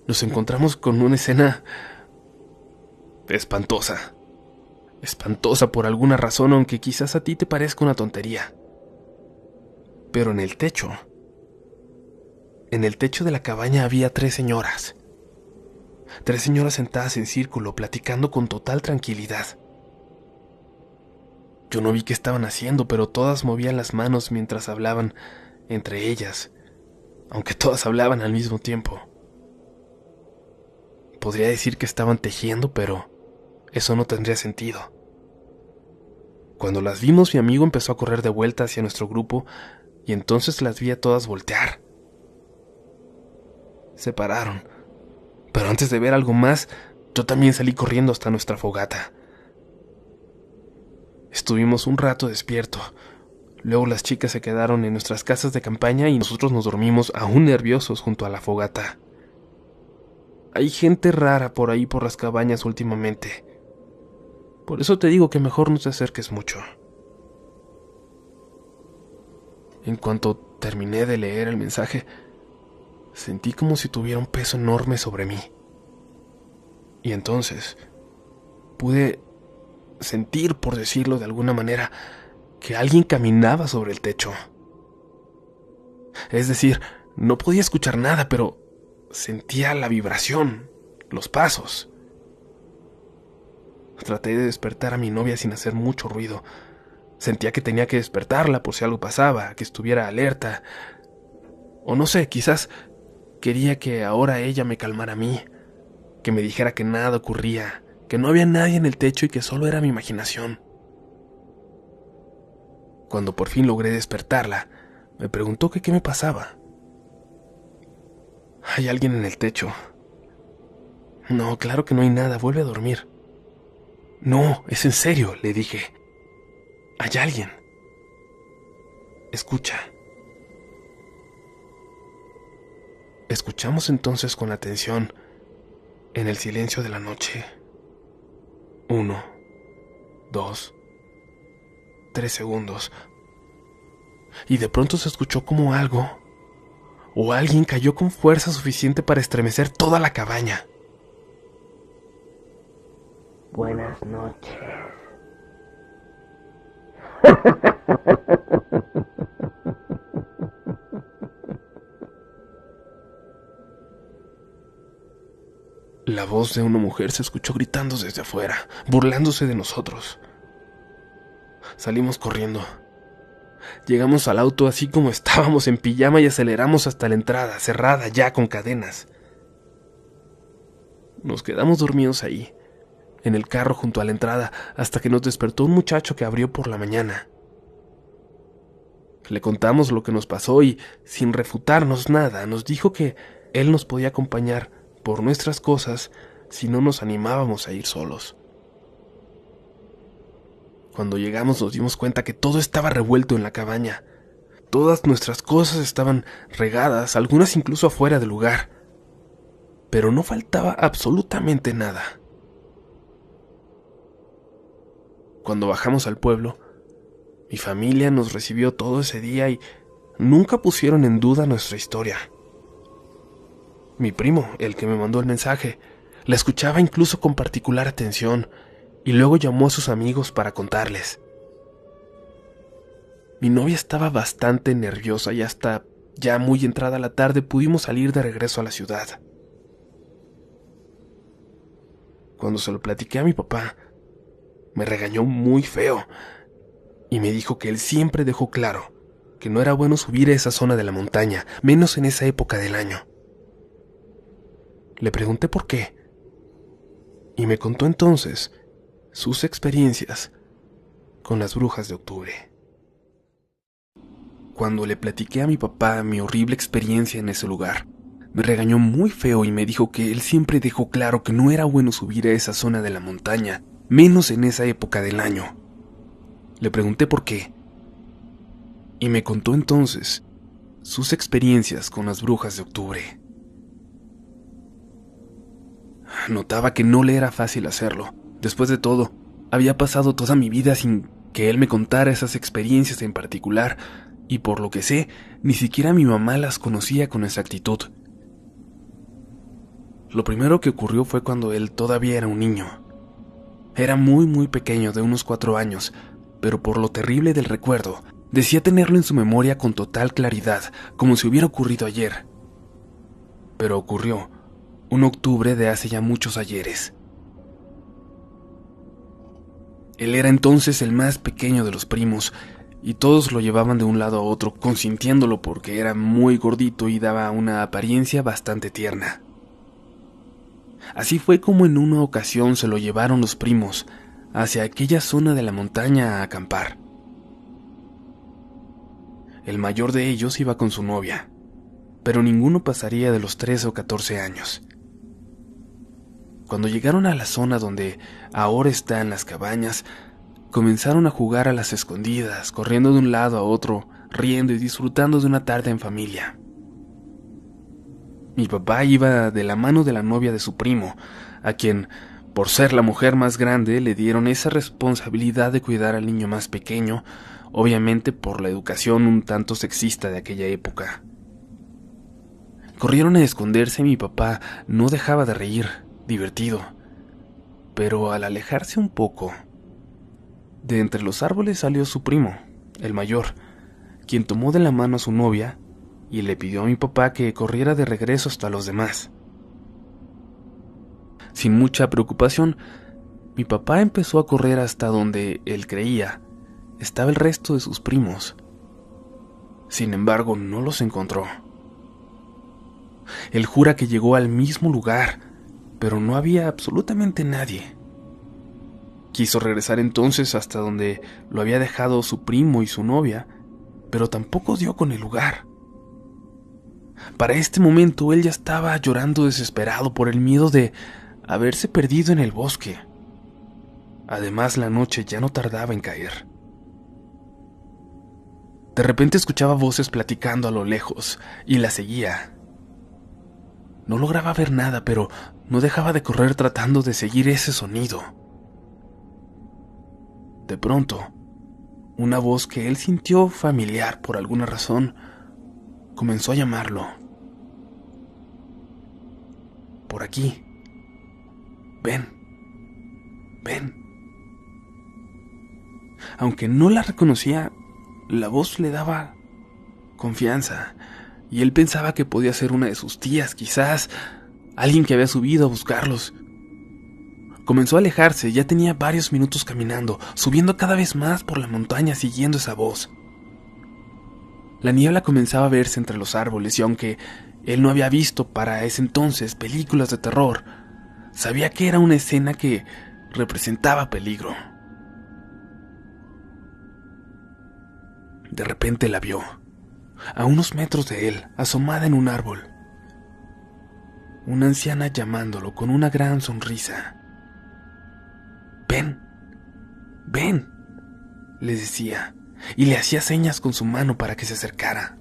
nos encontramos con una escena espantosa. Espantosa por alguna razón, aunque quizás a ti te parezca una tontería. Pero en el techo de la cabaña había 3 señoras. 3 señoras sentadas en círculo, platicando con total tranquilidad. Yo no vi qué estaban haciendo, pero todas movían las manos mientras hablaban entre ellas, aunque todas hablaban al mismo tiempo. Podría decir que estaban tejiendo, pero eso no tendría sentido. Cuando las vimos, mi amigo empezó a correr de vuelta hacia nuestro grupo y entonces las vi a todas voltear. Se pararon, pero antes de ver algo más, yo también salí corriendo hasta nuestra fogata. Estuvimos un rato despierto. Luego las chicas se quedaron en nuestras casas de campaña y nosotros nos dormimos aún nerviosos junto a la fogata. Hay gente rara por ahí por las cabañas últimamente. Por eso te digo que mejor no te acerques mucho. En cuanto terminé de leer el mensaje, sentí como si tuviera un peso enorme sobre mí. Y entonces pude sentir, por decirlo de alguna manera, que alguien caminaba sobre el techo. Es decir, no podía escuchar nada, pero sentía la vibración, los pasos. Traté de despertar a mi novia sin hacer mucho ruido. Sentía que tenía que despertarla por si algo pasaba, que estuviera alerta. O no sé, quizás quería que ahora ella me calmara a mí, que me dijera que nada ocurría, que no había nadie en el techo y que solo era mi imaginación. Cuando por fin logré despertarla, me preguntó que qué me pasaba. ¿Hay alguien en el techo? No, claro que no hay nada, vuelve a dormir. No, es en serio, le dije. Hay alguien. Escucha. Escuchamos entonces con atención, en el silencio de la noche. 1, 2, 3 segundos. Y de pronto se escuchó como algo o alguien cayó con fuerza suficiente para estremecer toda la cabaña. Buenas noches. La voz de una mujer se escuchó gritando desde afuera, burlándose de nosotros. Salimos corriendo. Llegamos al auto así como estábamos en pijama y aceleramos hasta la entrada, cerrada ya con cadenas. Nos quedamos dormidos ahí, en el carro junto a la entrada, hasta que nos despertó un muchacho que abrió por la mañana. Le contamos lo que nos pasó y, sin refutarnos nada, nos dijo que él nos podía acompañar por nuestras cosas si no nos animábamos a ir solos. Cuando llegamos nos dimos cuenta que todo estaba revuelto en la cabaña. Todas nuestras cosas estaban regadas, algunas incluso afuera del lugar. Pero no faltaba absolutamente nada. Cuando bajamos al pueblo, mi familia nos recibió todo ese día y nunca pusieron en duda nuestra historia. Mi primo, el que me mandó el mensaje, la escuchaba incluso con particular atención y luego llamó a sus amigos para contarles. Mi novia estaba bastante nerviosa y hasta ya muy entrada la tarde pudimos salir de regreso a la ciudad. Cuando se lo platiqué a mi papá, me regañó muy feo y me dijo que él siempre dejó claro que no era bueno subir a esa zona de la montaña, menos en esa época del año. Le pregunté por qué y me contó entonces sus experiencias con las brujas de octubre. Cuando le platiqué a mi papá mi horrible experiencia en ese lugar, me regañó muy feo y me dijo que él siempre dejó claro que no era bueno subir a esa zona de la montaña, menos en esa época del año. Le pregunté por qué y me contó entonces sus experiencias con las brujas de octubre. Notaba que no le era fácil hacerlo. Después de todo, había pasado toda mi vida sin que él me contara esas experiencias en particular, y por lo que sé, ni siquiera mi mamá las conocía con exactitud. Lo primero que ocurrió fue cuando él todavía era un niño. Era muy pequeño, de unos 4 años, pero por lo terrible del recuerdo, decía tenerlo en su memoria con total claridad, como si hubiera ocurrido ayer. Pero ocurrió un octubre de hace ya muchos ayeres. Él era entonces el más pequeño de los primos, y todos lo llevaban de un lado a otro, consintiéndolo porque era muy gordito y daba una apariencia bastante tierna. Así fue como en una ocasión se lo llevaron los primos hacia aquella zona de la montaña a acampar. El mayor de ellos iba con su novia, pero ninguno pasaría de los 13 o 14 años. Cuando llegaron a la zona donde ahora están las cabañas, comenzaron a jugar a las escondidas, corriendo de un lado a otro, riendo y disfrutando de una tarde en familia. Mi papá iba de la mano de la novia de su primo, a quien, por ser la mujer más grande, le dieron esa responsabilidad de cuidar al niño más pequeño, obviamente por la educación un tanto sexista de aquella época. Corrieron a esconderse y mi papá no dejaba de reír, divertido, pero al alejarse un poco, de entre los árboles salió su primo, el mayor, quien tomó de la mano a su novia y le pidió a mi papá que corriera de regreso hasta los demás. Sin mucha preocupación, Mi papá empezó a correr hasta donde él creía estaba el resto de sus primos. Sin embargo, no los encontró. Él jura que llegó al mismo lugar, pero no había absolutamente nadie. Quiso regresar entonces hasta donde lo había dejado su primo y su novia, pero tampoco dio con el lugar. Para este momento él ya estaba llorando desesperado por el miedo de haberse perdido en el bosque. Además, la noche ya no tardaba en caer. De repente escuchaba voces platicando a lo lejos y la seguía. No lograba ver nada, pero no dejaba de correr tratando de seguir ese sonido. De pronto, una voz que él sintió familiar por alguna razón comenzó a llamarlo. Por aquí. Ven. Ven. Aunque no la reconocía, la voz le daba confianza, y él pensaba que podía ser una de sus tías, quizás alguien que había subido a buscarlos. Comenzó a alejarse, ya tenía varios minutos caminando, subiendo cada vez más por la montaña siguiendo esa voz. La niebla comenzaba a verse entre los árboles y aunque él no había visto para ese entonces películas de terror, sabía que era una escena que representaba peligro. De repente la vio, a unos metros de él, asomada en un árbol. Una anciana llamándolo con una gran sonrisa. «Ven, ven», le decía, y le hacía señas con su mano para que se acercara.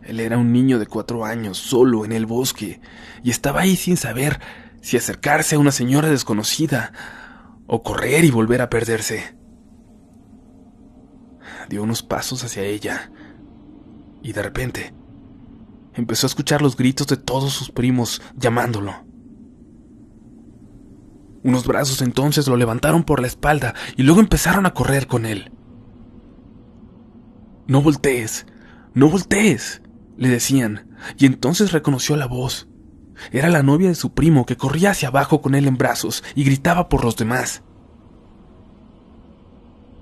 Él era un niño de 4 años, solo en el bosque, y estaba ahí sin saber si acercarse a una señora desconocida o correr y volver a perderse. Dio unos pasos hacia ella, y de repente empezó a escuchar los gritos de todos sus primos llamándolo. Unos brazos entonces lo levantaron por la espalda y luego empezaron a correr con él. «No voltees, no voltees», le decían, y entonces reconoció la voz. Era la novia de su primo que corría hacia abajo con él en brazos y gritaba por los demás.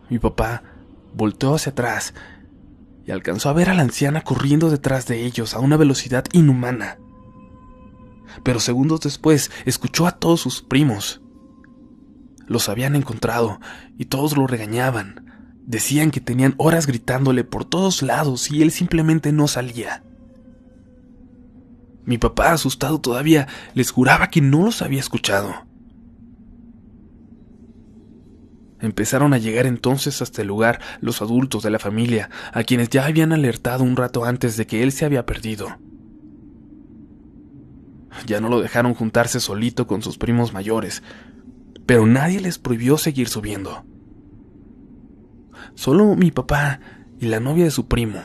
Mi papá volteó hacia atrás y alcanzó a ver a la anciana corriendo detrás de ellos a una velocidad inhumana. Pero segundos después escuchó a todos sus primos. Los habían encontrado y todos lo regañaban. Decían que tenían horas gritándole por todos lados y él simplemente no salía. Mi papá, asustado todavía, les juraba que no los había escuchado. Empezaron a llegar entonces hasta el lugar los adultos de la familia, a quienes ya habían alertado un rato antes de que él se había perdido. Ya no lo dejaron juntarse solito con sus primos mayores, pero nadie les prohibió seguir subiendo. Solo mi papá y la novia de su primo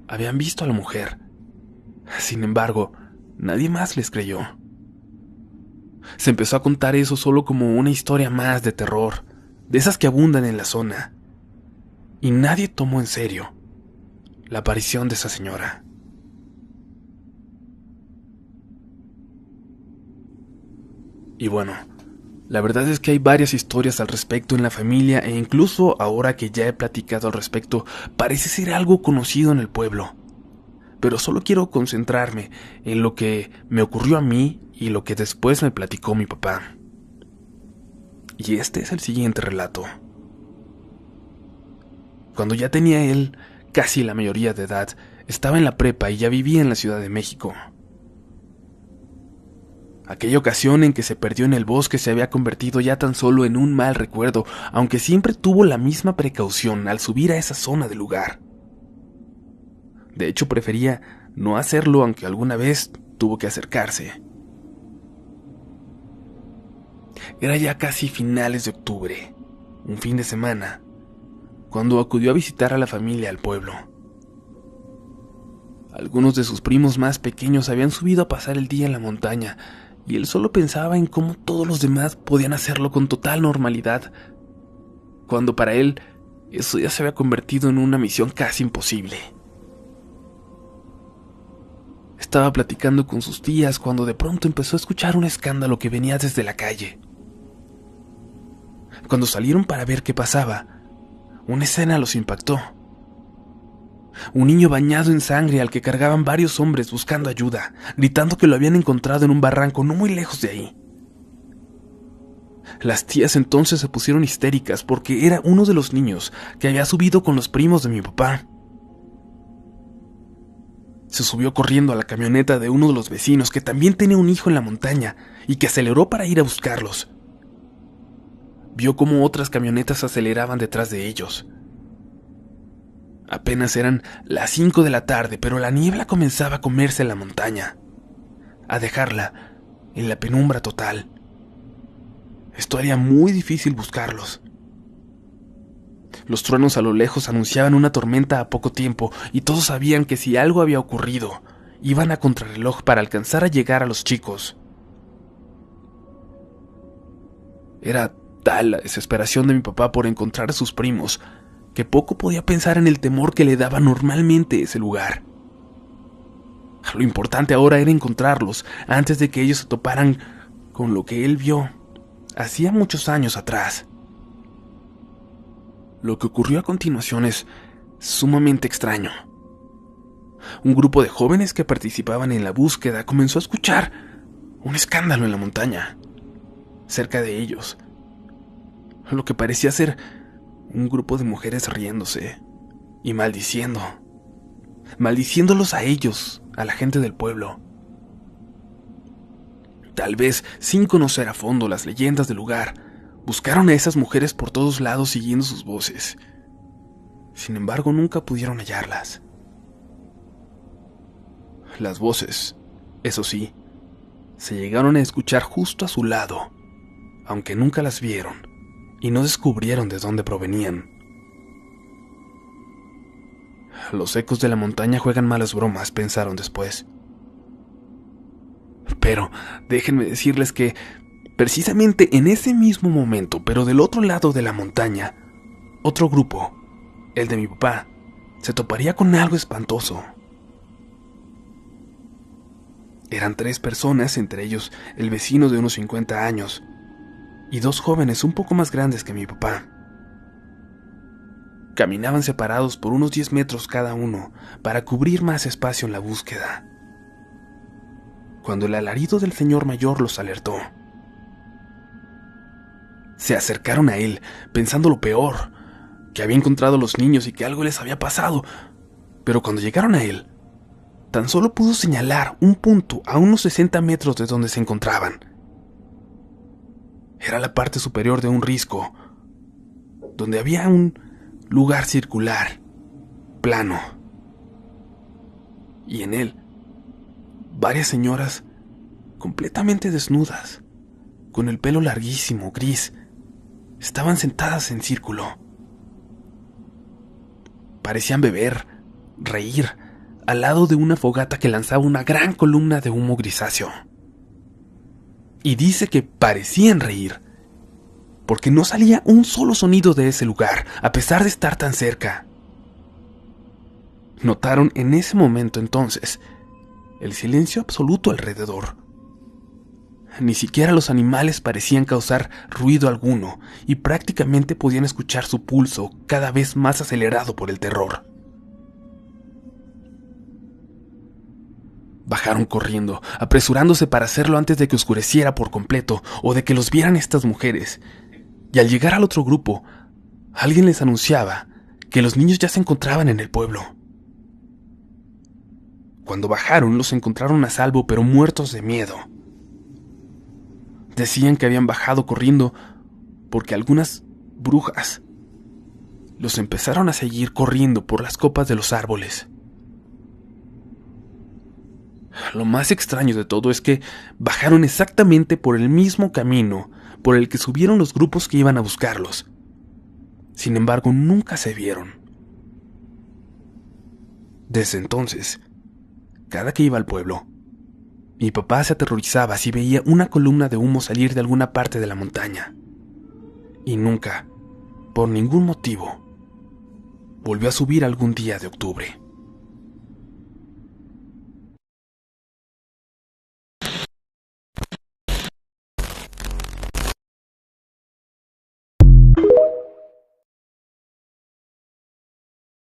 habían visto a la mujer. Sin embargo, nadie más les creyó. Se empezó a contar eso solo como una historia más de terror, de esas que abundan en la zona, y nadie tomó en serio la aparición de esa señora. Y bueno, la verdad es que hay varias historias al respecto en la familia e incluso ahora que ya he platicado al respecto, parece ser algo conocido en el pueblo. Pero solo quiero concentrarme en lo que me ocurrió a mí y lo que después me platicó mi papá. Y este es el siguiente relato. Cuando ya tenía él casi la mayoría de edad, estaba en la prepa y ya vivía en la Ciudad de México. Aquella ocasión en que se perdió en el bosque se había convertido ya tan solo en un mal recuerdo, aunque siempre tuvo la misma precaución al subir a esa zona del lugar. De hecho, prefería no hacerlo, aunque alguna vez tuvo que acercarse. Era ya casi finales de octubre, un fin de semana, cuando acudió a visitar a la familia al pueblo. Algunos de sus primos más pequeños habían subido a pasar el día en la montaña, y él solo pensaba en cómo todos los demás podían hacerlo con total normalidad, cuando para él eso ya se había convertido en una misión casi imposible. Estaba platicando con sus tías cuando de pronto empezó a escuchar un escándalo que venía desde la calle. Cuando salieron para ver qué pasaba, una escena los impactó. Un niño bañado en sangre al que cargaban varios hombres buscando ayuda, gritando que lo habían encontrado en un barranco no muy lejos de ahí. Las tías entonces se pusieron histéricas porque era uno de los niños que había subido con los primos de mi papá. Se subió corriendo a la camioneta de uno de los vecinos que también tenía un hijo en la montaña y que aceleró para ir a buscarlos. Vio cómo otras camionetas aceleraban detrás de ellos. Apenas eran las 5 de la tarde, pero la niebla comenzaba a comerse la montaña, a dejarla en la penumbra total. Esto haría muy difícil buscarlos. Los truenos a lo lejos anunciaban una tormenta a poco tiempo y todos sabían que si algo había ocurrido, iban a contrarreloj para alcanzar a llegar a los chicos. Era tal la desesperación de mi papá por encontrar a sus primos que poco podía pensar en el temor que le daba normalmente ese lugar. Lo importante ahora era encontrarlos antes de que ellos se toparan con lo que él vio hacía muchos años atrás. Lo que ocurrió a continuación es sumamente extraño. Un grupo de jóvenes que participaban en la búsqueda comenzó a escuchar un escándalo en la montaña, cerca de ellos. Lo que parecía ser un grupo de mujeres riéndose y maldiciéndolos a ellos, a la gente del pueblo. Tal vez, sin conocer a fondo las leyendas del lugar, buscaron a esas mujeres por todos lados siguiendo sus voces. Sin embargo, nunca pudieron hallarlas. Las voces, eso sí, se llegaron a escuchar justo a su lado, aunque nunca las vieron y no descubrieron de dónde provenían. Los ecos de la montaña juegan malas bromas, pensaron después. Pero déjenme decirles que, precisamente en ese mismo momento, pero del otro lado de la montaña, otro grupo, el de mi papá, se toparía con algo espantoso. Eran 3 personas, entre ellos el vecino de unos 50 años, y 2 jóvenes un poco más grandes que mi papá. Caminaban separados por unos 10 metros cada uno para cubrir más espacio en la búsqueda, cuando el alarido del señor mayor los alertó. Se acercaron a él, pensando lo peor, que había encontrado a los niños y que algo les había pasado, pero cuando llegaron a él, tan solo pudo señalar un punto a unos 60 metros de donde se encontraban. Era la parte superior de un risco, donde había un lugar circular, plano, y en él varias señoras completamente desnudas, con el pelo larguísimo, gris, estaban sentadas en círculo. Parecían beber, reír, al lado de una fogata que lanzaba una gran columna de humo grisáceo. Y dice que parecían reír, porque no salía un solo sonido de ese lugar, a pesar de estar tan cerca. Notaron en ese momento entonces el silencio absoluto alrededor. Ni siquiera los animales parecían causar ruido alguno y prácticamente podían escuchar su pulso cada vez más acelerado por el terror. Bajaron corriendo, apresurándose para hacerlo antes de que oscureciera por completo o de que los vieran estas mujeres. Y al llegar al otro grupo, alguien les anunciaba que los niños ya se encontraban en el pueblo. Cuando bajaron, los encontraron a salvo, pero muertos de miedo. Decían que habían bajado corriendo porque algunas brujas los empezaron a seguir corriendo por las copas de los árboles. Lo más extraño de todo es que bajaron exactamente por el mismo camino por el que subieron los grupos que iban a buscarlos. Sin embargo, nunca se vieron. Desde entonces, cada que iba al pueblo, mi papá se aterrorizaba si veía una columna de humo salir de alguna parte de la montaña. Y nunca, por ningún motivo, volvió a subir algún día de octubre.